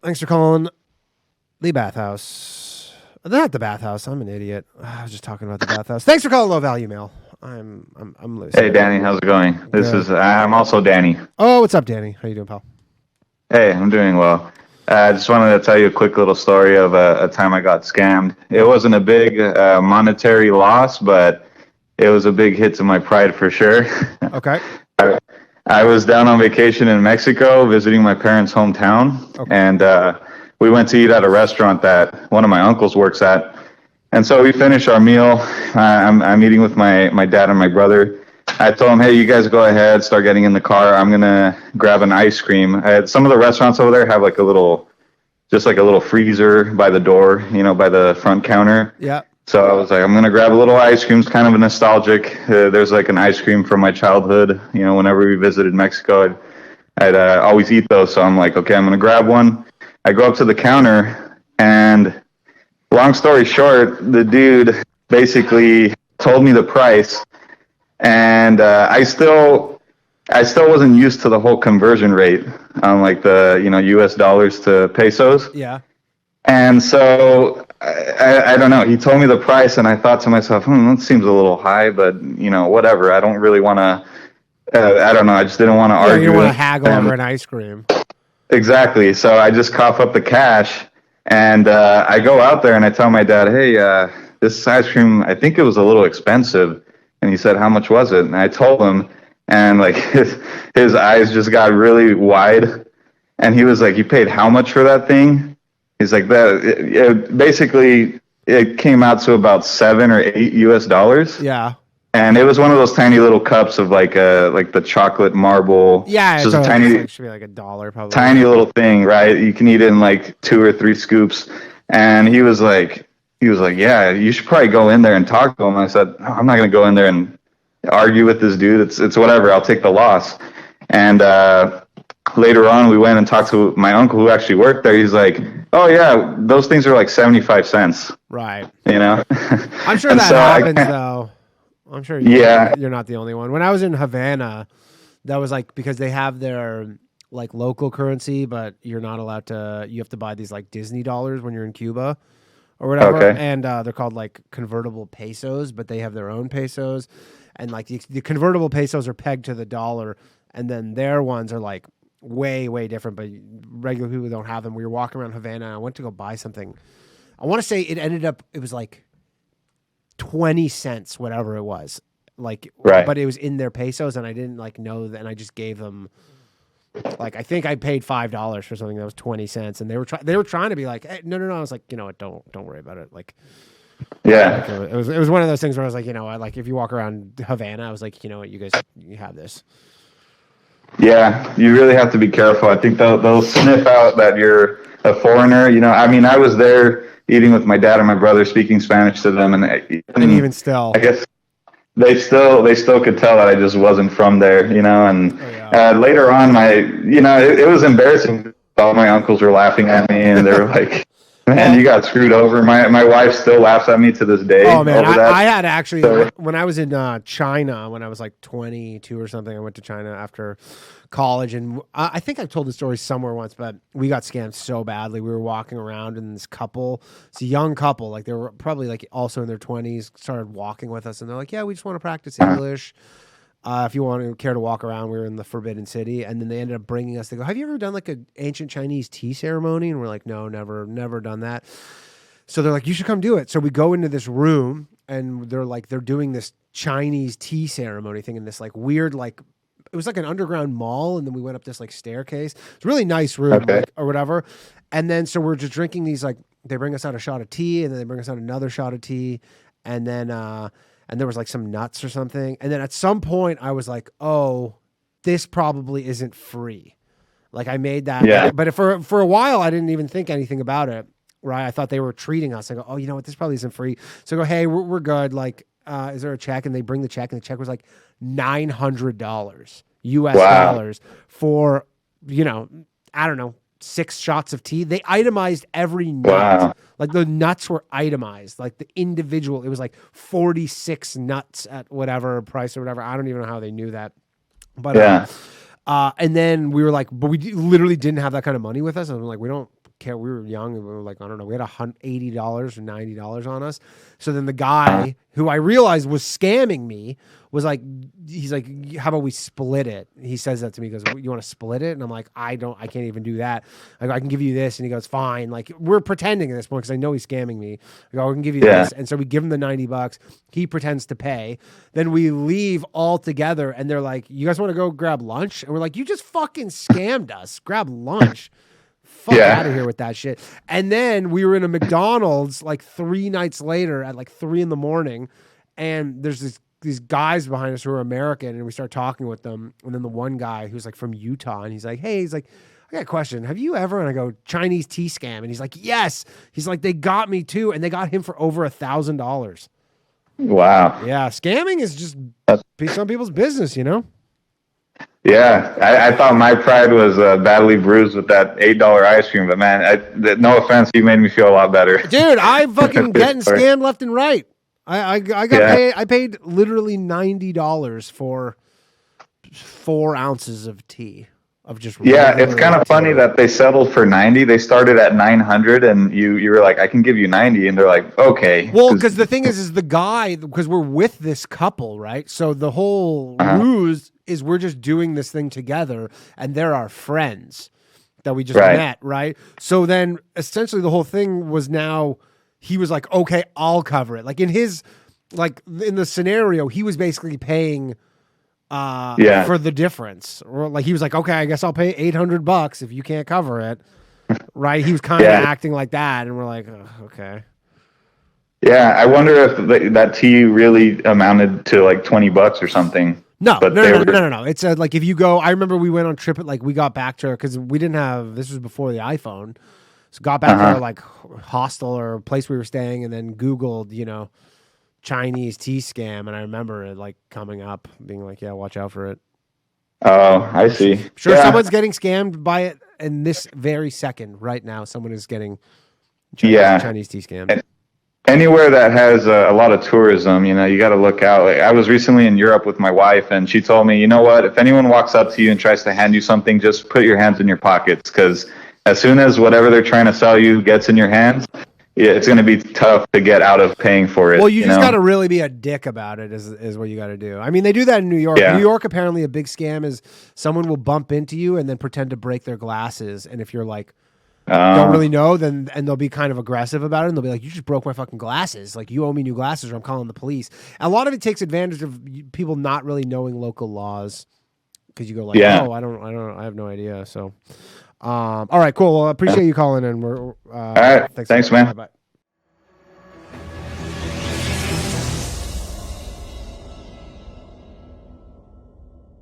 Thanks for calling the bathhouse. Not the bathhouse. I'm an idiot. I was just talking about the bathhouse. Thanks for calling Low Value Mail. I'm loose. Hey, Danny, how's it going? Good. I'm also Danny. Oh, what's up, Danny? How you doing, pal? Hey, I'm doing well. I just wanted to tell you a quick little story of a time I got scammed. It wasn't a big monetary loss, but it was a big hit to my pride for sure. Okay. I was down on vacation in Mexico visiting my parents' hometown, Okay. and we went to eat at a restaurant that one of my uncles works at. And so we finished our meal. I'm eating with my dad and my brother. I told him, hey, you guys go ahead, start getting in the car. I'm going to grab an ice cream. Some of the restaurants over there have like just like a little freezer by the door, by the front counter. Yeah. So I was like, I'm going to grab a little ice cream. It's kind of a nostalgic. There's like an ice cream from my childhood. Whenever we visited Mexico, I'd always eat those. So I'm like, okay, I'm going to grab one. I go up to the counter, and long story short, the dude basically told me the price, and I still wasn't used to the whole conversion rate on like the U.S. dollars to pesos. Yeah. And so I don't know. He told me the price, and I thought to myself, that seems a little high, but whatever. I don't really want to. I don't know. I just didn't want to argue. You don't want to haggle over an ice cream. Exactly. So I just cough up the cash, and I go out there and I tell my dad, hey, this ice cream, I think it was a little expensive. And he said, how much was it? And I told him, and like his eyes just got really wide. And he was like, you paid how much for that thing? He's like, basically, it came out to about $7 or $8 US. Yeah. And it was one of those tiny little cups of like the chocolate marble. Yeah. It's just a tiny, it should be like $1 probably. Tiny little thing, right? You can eat it in like 2 or 3 scoops. And he was like, yeah, you should probably go in there and talk to him. I said, no, I'm not going to go in there and argue with this dude. It's whatever. I'll take the loss. And later on, we went and talked to my uncle who actually worked there. He's like, oh yeah, those things are like 75 cents. Right. I'm sure that happens though. I'm sure you're not the only one. When I was in Havana, that was like because they have their like local currency, but you're not allowed to. You have to buy these like Disney dollars when you're in Cuba or whatever. Okay. And they're called like convertible pesos, but they have their own pesos. And like the convertible pesos are pegged to the dollar, and then their ones are like way, way different, but regular people don't have them. We were walking around Havana. I went to go buy something. I want to say it was like 20 cents, whatever it was. Like, right. But it was in their pesos, and I didn't like know that, and I just gave them like I think I paid $5 for something that was 20 cents, and they were trying to be like, hey, no. I was like, you know what, don't worry about it. Like, yeah, like, it was one of those things where I was like, you know what, like if you walk around Havana, I was like, you know what, you have this. Yeah, you really have to be careful. I think they'll sniff out that you're a foreigner. I mean, I was there eating with my dad and my brother, speaking Spanish to them, and even still, I guess they still could tell that I just wasn't from there. And later on, it was embarrassing. All my uncles were laughing at me, and they were like, man, you got screwed over. My wife still laughs at me to this day. Oh man, I had actually when I was in China when I was like 22 or something. I went to China after college, and I think I've told the story somewhere once, but we got scammed so badly. We were walking around, and this couple, it's a young couple, like they were probably like also in their 20s, started walking with us, and they're like, "Yeah, we just want to practice English. If you care to walk around." We were in the Forbidden City, and then they ended up bringing us. They go, "Have you ever done like an ancient Chinese tea ceremony?" And we're like, "No, never done that." So they're like, "You should come do it." So we go into this room, and they're doing this Chinese tea ceremony thing in this like weird like it was like an underground mall, and then we went up this like staircase. It's a really nice room, okay. or whatever. And then so we're just drinking these like they bring us out a shot of tea, and then they bring us out another shot of tea, and then and there was like some nuts or something. And then at some point I was like, oh, this probably isn't free. Like I made that. Yeah. But for a while, I didn't even think anything about it. Right. I thought they were treating us. I go, oh, you know what? This probably isn't free. So I go, hey, we're good. Like, is there a check? And they bring the check, and the check was like $900 US dollars for, I don't know, 6 shots of tea. They itemized every nut. Wow. Like the nuts were itemized, like the individual. It was like 46 nuts at whatever price or whatever. I don't even know how they knew that. But yeah. And then we were like, but we literally didn't have that kind of money with us. And I'm like, we don't care. We were young and we were like, I don't know, we had $80 or $90 on us. So then the guy who I realized was scamming me was like, he's like, how about we split it? He says that to me. He goes, you want to split it? And I'm like, I can't even do that. I go, I can give you this. And he goes, fine. Like, we're pretending at this point because I know he's scamming me. I go, I can give you this. And so we give him the $90. He pretends to pay. Then we leave all together and they're like, you guys want to go grab lunch? And we're like, you just fucking scammed us. Grab lunch. Fuck out of here with that shit. And then we were in a McDonald's like 3 nights later at like 3 a.m. And there's these guys behind us who are American, and we start talking with them. And then the one guy who's like from Utah, and he's like, hey, he's like, I got a question. Have you ever? And I go, Chinese tea scam. And he's like, yes. He's like, they got me too. And they got him for over $1,000. Wow. Yeah. Scamming is just some people's business, you know? Yeah. I thought my pride was badly bruised with that $8 ice cream, but man, no offense, you made me feel a lot better. Dude, I fucking getting scammed left and right. I got paid. I paid literally $90 for 4 ounces of tea of just. It's kind of funny that they settled for 90. They started at 900, and you were like, I can give you 90, and they're like, okay. Well, because the thing is the guy, because we're with this couple, right? So the whole ruse is we're just doing this thing together, and they're our friends that we just met, right? So then essentially the whole thing was now. He was like, okay, I'll cover it. Like in the scenario, he was basically paying for the difference. Or like he was like, okay, I guess I'll pay $800 if you can't cover it. Right? He was kind of acting like that. And we're like, oh, okay. Yeah. I wonder if that tea really amounted to like $20 or something. No. It's like if you go, I remember we went on trip, like we got back to, because we didn't have, this was before the iPhone. So got back to our like hostel or place we were staying, and then Googled, Chinese tea scam, and I remember it like coming up, being like, "Yeah, watch out for it." Oh, I see. Sure, someone's getting scammed by it in this very second, right now. Someone is getting Chinese tea scammed. Anywhere that has a lot of tourism, you got to look out. Like, I was recently in Europe with my wife, and she told me, you know what? If anyone walks up to you and tries to hand you something, just put your hands in your pockets, because as soon as whatever they're trying to sell you gets in your hands, it's going to be tough to get out of paying for it. Well, you just got to really be a dick about it is what you got to do. I mean, they do that in New York. New York, apparently a big scam is someone will bump into you and then pretend to break their glasses. And if you're like, don't really know, and they'll be kind of aggressive about it. And they'll be like, you just broke my fucking glasses. Like, you owe me new glasses or I'm calling the police. A lot of it takes advantage of people not really knowing local laws. Because you go like, oh, I have no idea. So... all right, cool. Well, I appreciate you calling in. All right. Thanks, man. Bye.